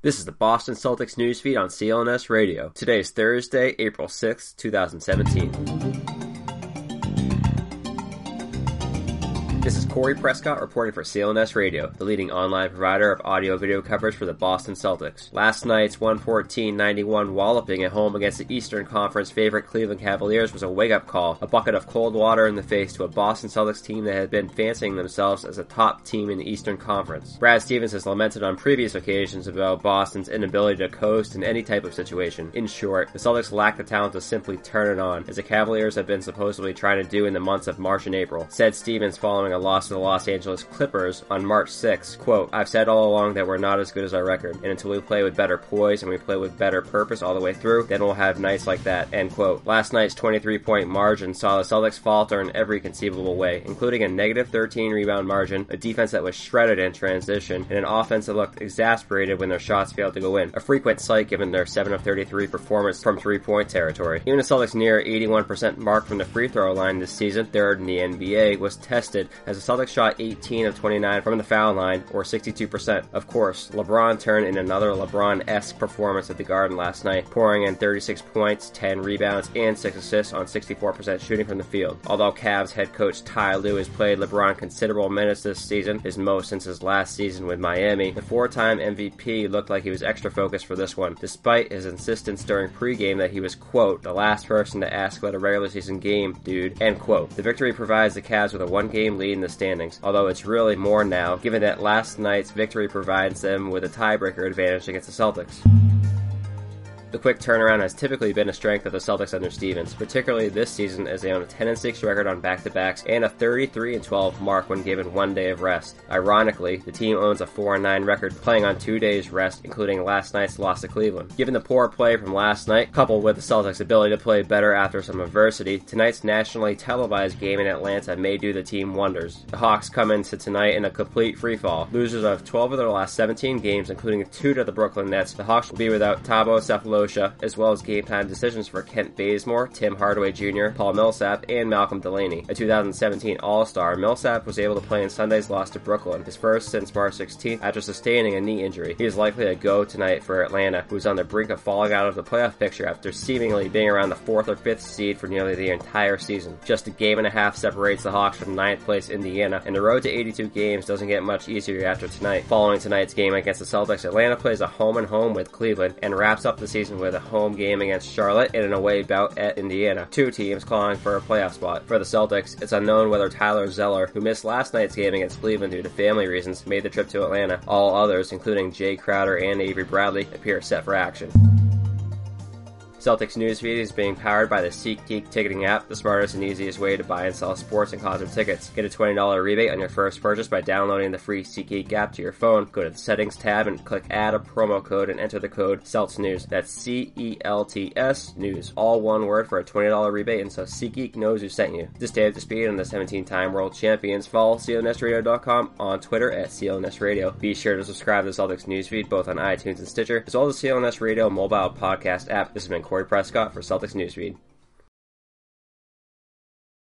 This is the Boston Celtics newsfeed on CLNS Radio. Today is Thursday, April 6, 2017. This is Corey Prescott reporting for CLNS Radio, the leading online provider of audio-video coverage for the Boston Celtics. Last night's 114-91 walloping at home against the Eastern Conference favorite Cleveland Cavaliers was a wake-up call, a bucket of cold water in the face to a Boston Celtics team that had been fancying themselves as a top team in the Eastern Conference. Brad Stevens has lamented on previous occasions about Boston's inability to coast in any type of situation. In short, the Celtics lack the talent to simply turn it on, as the Cavaliers have been supposedly trying to do in the months of March and April, said Stevens following a loss to the Los Angeles Clippers on March 6th, quote, "I've said all along that we're not as good as our record, and until we play with better poise and we play with better purpose all the way through, then we'll have nights like that," end quote. Last night's 23-point margin saw the Celtics falter in every conceivable way, including a negative 13 rebound margin, a defense that was shredded in transition, and an offense that looked exasperated when their shots failed to go in, a frequent sight given their 7 of 33 performance from three-point territory. Even the Celtics' near 81% mark from the free throw line this season, third in the NBA, was tested as the Celtics shot 18 of 29 from the foul line, or 62%. Of course, LeBron turned in another LeBron-esque performance at the Garden last night, pouring in 36 points, 10 rebounds, and 6 assists on 64% shooting from the field. Although Cavs head coach Ty Lue has played LeBron considerable minutes this season, his most since his last season with Miami, the four-time MVP looked like he was extra focused for this one, despite his insistence during pregame that he was, quote, "the last person to ask about a regular season game, dude," end quote. The victory provides the Cavs with a one-game lead in the standings, although it's really more now, given that last night's victory provides them with a tiebreaker advantage against the Celtics. The quick turnaround has typically been a strength of the Celtics under Stevens, particularly this season as they own a 10-6 record on back-to-backs and a 33-12 mark when given one day of rest. Ironically, the team owns a 4-9 record playing on 2 days rest, including last night's loss to Cleveland. Given the poor play from last night, coupled with the Celtics' ability to play better after some adversity, tonight's nationally televised game in Atlanta may do the team wonders. The Hawks come into tonight in a complete freefall. Losers of 12 of their last 17 games, including 2 to the Brooklyn Nets, the Hawks will be without Thabo Sefolosha, as well as game-time decisions for Kent Bazemore, Tim Hardaway Jr., Paul Millsap, and Malcolm Delaney. A 2017 All-Star, Millsap was able to play in Sunday's loss to Brooklyn, his first since March 16th after sustaining a knee injury. He is likely to go tonight for Atlanta, who is on the brink of falling out of the playoff picture after seemingly being around the 4th or 5th seed for nearly the entire season. Just a game and a half separates the Hawks from 9th place Indiana, and the road to 82 games doesn't get much easier after tonight. Following tonight's game against the Celtics, Atlanta plays a home-and-home with Cleveland and wraps up the season with a home game against Charlotte and an away bout at Indiana. 2 teams clawing for a playoff spot. For the Celtics, it's unknown whether Tyler Zeller, who missed last night's game against Cleveland due to family reasons, made the trip to Atlanta. All others, including Jay Crowder and Avery Bradley, appear set for action. Celtics newsfeed is being powered by the SeatGeek ticketing app, the smartest and easiest way to buy and sell sports and concert tickets. Get a $20 rebate on your first purchase by downloading the free SeatGeek app to your phone. Go to the settings tab and click add a promo code and enter the code CELTSNEWS. That's CELTS News. All one word for a $20 rebate, and so SeatGeek knows who sent you. To stay up to speed on the 17-time world champions, follow CLNSradio.com on Twitter at CLNS Radio. Be sure to subscribe to the Celtics newsfeed both on iTunes and Stitcher, as well as the CLNS Radio mobile podcast app. This has been Corey Prescott for Celtics Newsfeed.